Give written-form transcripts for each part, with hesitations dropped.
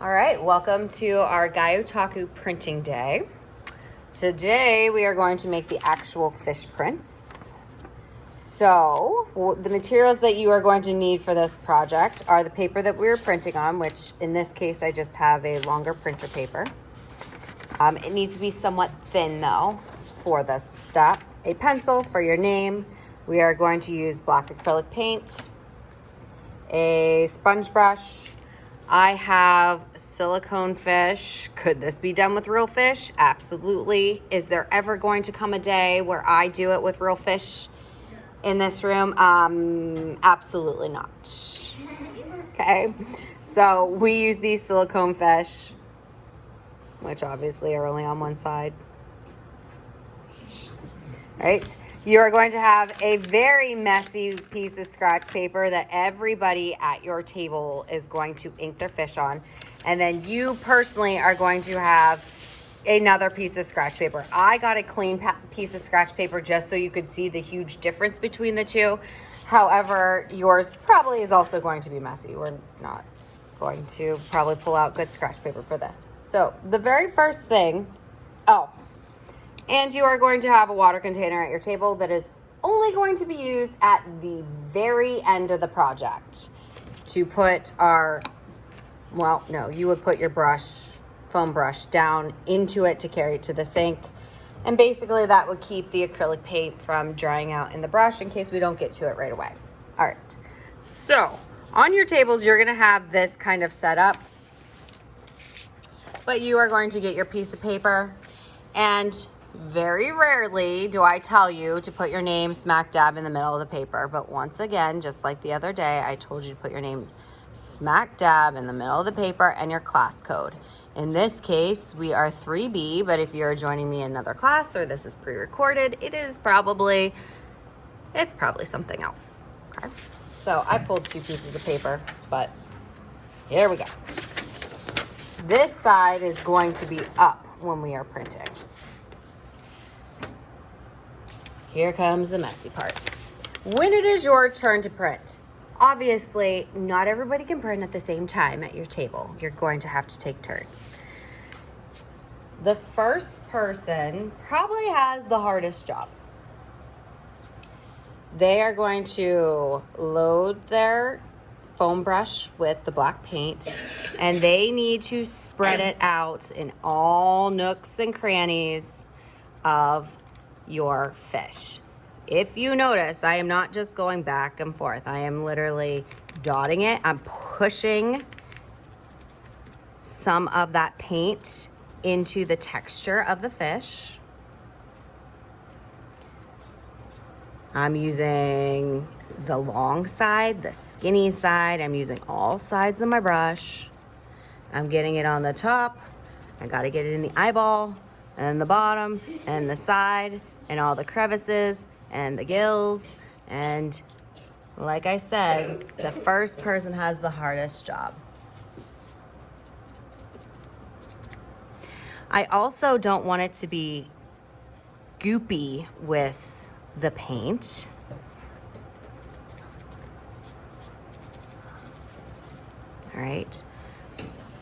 All right, welcome to our Gyotaku printing day. Today we are going to make the actual fish prints. So the materials that you are going to need for this project are the paper that we were printing on, which in this case I just have a longer printer paper. It needs to be somewhat thin though for this step. A pencil for your name. We are going to use black acrylic paint, a sponge brush. I have silicone fish. Could this be done with real fish? Absolutely. Is there ever going to come a day where I do it with real fish in this room? Absolutely not. Okay. So we use these silicone fish, which obviously are only on one side. Right? You are going to have a very messy piece of scratch paper that everybody at your table is going to ink their fish on. And then you personally are going to have another piece of scratch paper. I got a clean piece of scratch paper just so you could see the huge difference between the two. However, yours probably is also going to be messy. We're not going to probably pull out good scratch paper for this. So the very first thing, and you are going to have a water container at your table that is only going to be used at the very end of the project to put you would put your foam brush down into it to carry it to the sink. And basically that would keep the acrylic paint from drying out in the brush in case we don't get to it right away. All right, so on your tables, you're gonna have this kind of setup, but you are going to get your piece of paper, and very rarely do I tell you to put your name smack dab in the middle of the paper. But once again, just like the other day, I told you to put your name smack dab in the middle of the paper and your class code. In this case, we are 3B, but if you're joining me in another class or this is pre-recorded, it's probably something else, okay? So I pulled two pieces of paper, but here we go. This side is going to be up when we are printing. Here comes the messy part. When it is your turn to print, obviously not everybody can print at the same time at your table. You're going to have to take turns. The first person probably has the hardest job. They are going to load their foam brush with the black paint, and they need to spread it out in all nooks and crannies of your fish. If you notice, I am not just going back and forth. I am literally dotting it. I'm pushing some of that paint into the texture of the fish. I'm using the long side, the skinny side. I'm using all sides of my brush. I'm getting it on the top. I gotta get it in the eyeball and the bottom and the side and all the crevices and the gills. And like I said, the first person has the hardest job. I also don't want it to be goopy with the paint. All right,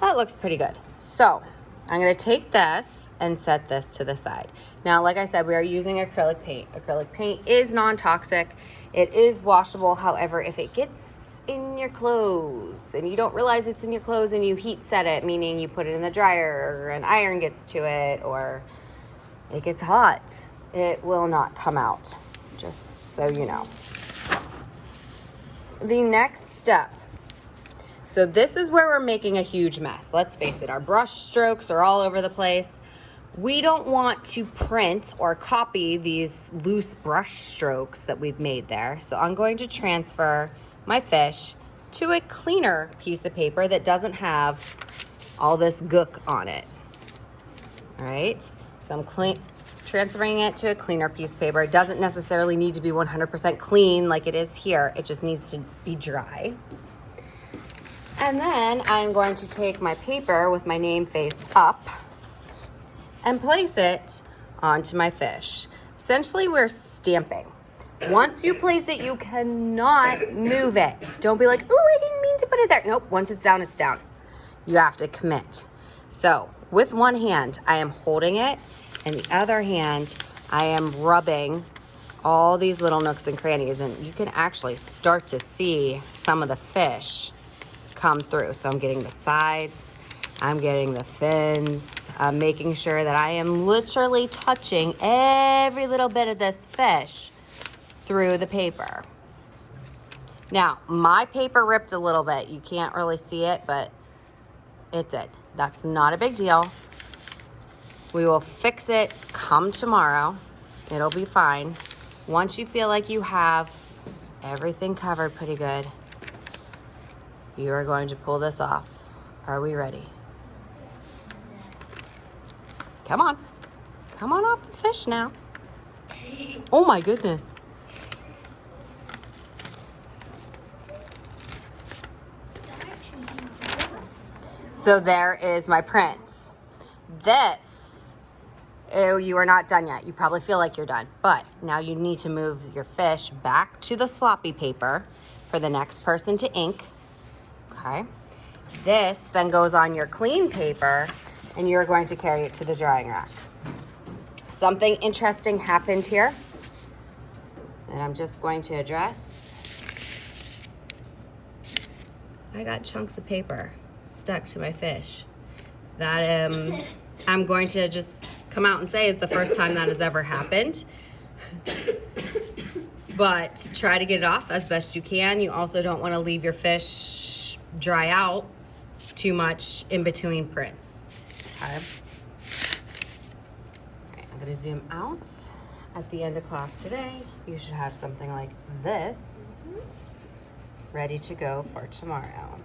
that looks pretty good. So I'm gonna take this and set this to the side. Now, like I said, we are using acrylic paint. Acrylic paint is non-toxic. It is washable. However, if it gets in your clothes and you don't realize it's in your clothes and you heat set it, meaning you put it in the dryer or an iron gets to it or it gets hot, it will not come out, just so you know. The next step. So this is where we're making a huge mess. Let's face it, our brush strokes are all over the place. We don't want to print or copy these loose brush strokes that we've made there. So I'm going to transfer my fish to a cleaner piece of paper that doesn't have all this gook on it. All right, so I'm transferring it to a cleaner piece of paper. It doesn't necessarily need to be 100% clean like it is here. It just needs to be dry. And then I'm going to take my paper with my name face up and place it onto my fish. Essentially, we're stamping. Once you place it, you cannot move it. Don't be like, oh, I didn't mean to put it there. Nope, once it's down, it's down. You have to commit. So with one hand, I am holding it, and the other hand, I am rubbing all these little nooks and crannies, and you can actually start to see some of the fish come through. So I'm getting the sides, I'm getting the fins, I'm making sure that I am literally touching every little bit of this fish through the paper. Now, my paper ripped a little bit. You can't really see it, but it did. That's not a big deal. We will fix it come tomorrow. It'll be fine. Once you feel like you have everything covered pretty good, you are going to pull this off. Are we ready? Come on. Come on off the fish now. Oh my goodness. So there is my prints. This, oh, you are not done yet. You probably feel like you're done, but now you need to move your fish back to the sloppy paper for the next person to ink. Okay. This then goes on your clean paper, and you're going to carry it to the drying rack. Something interesting happened here that I'm just going to address. I got chunks of paper stuck to my fish. That I'm going to just come out and say is the first time that has ever happened. But try to get it off as best you can. You also don't want to leave your fish dry out too much in between prints. Okay. All right, I'm gonna zoom out. At the end of class today, you should have something like this ready to go for tomorrow.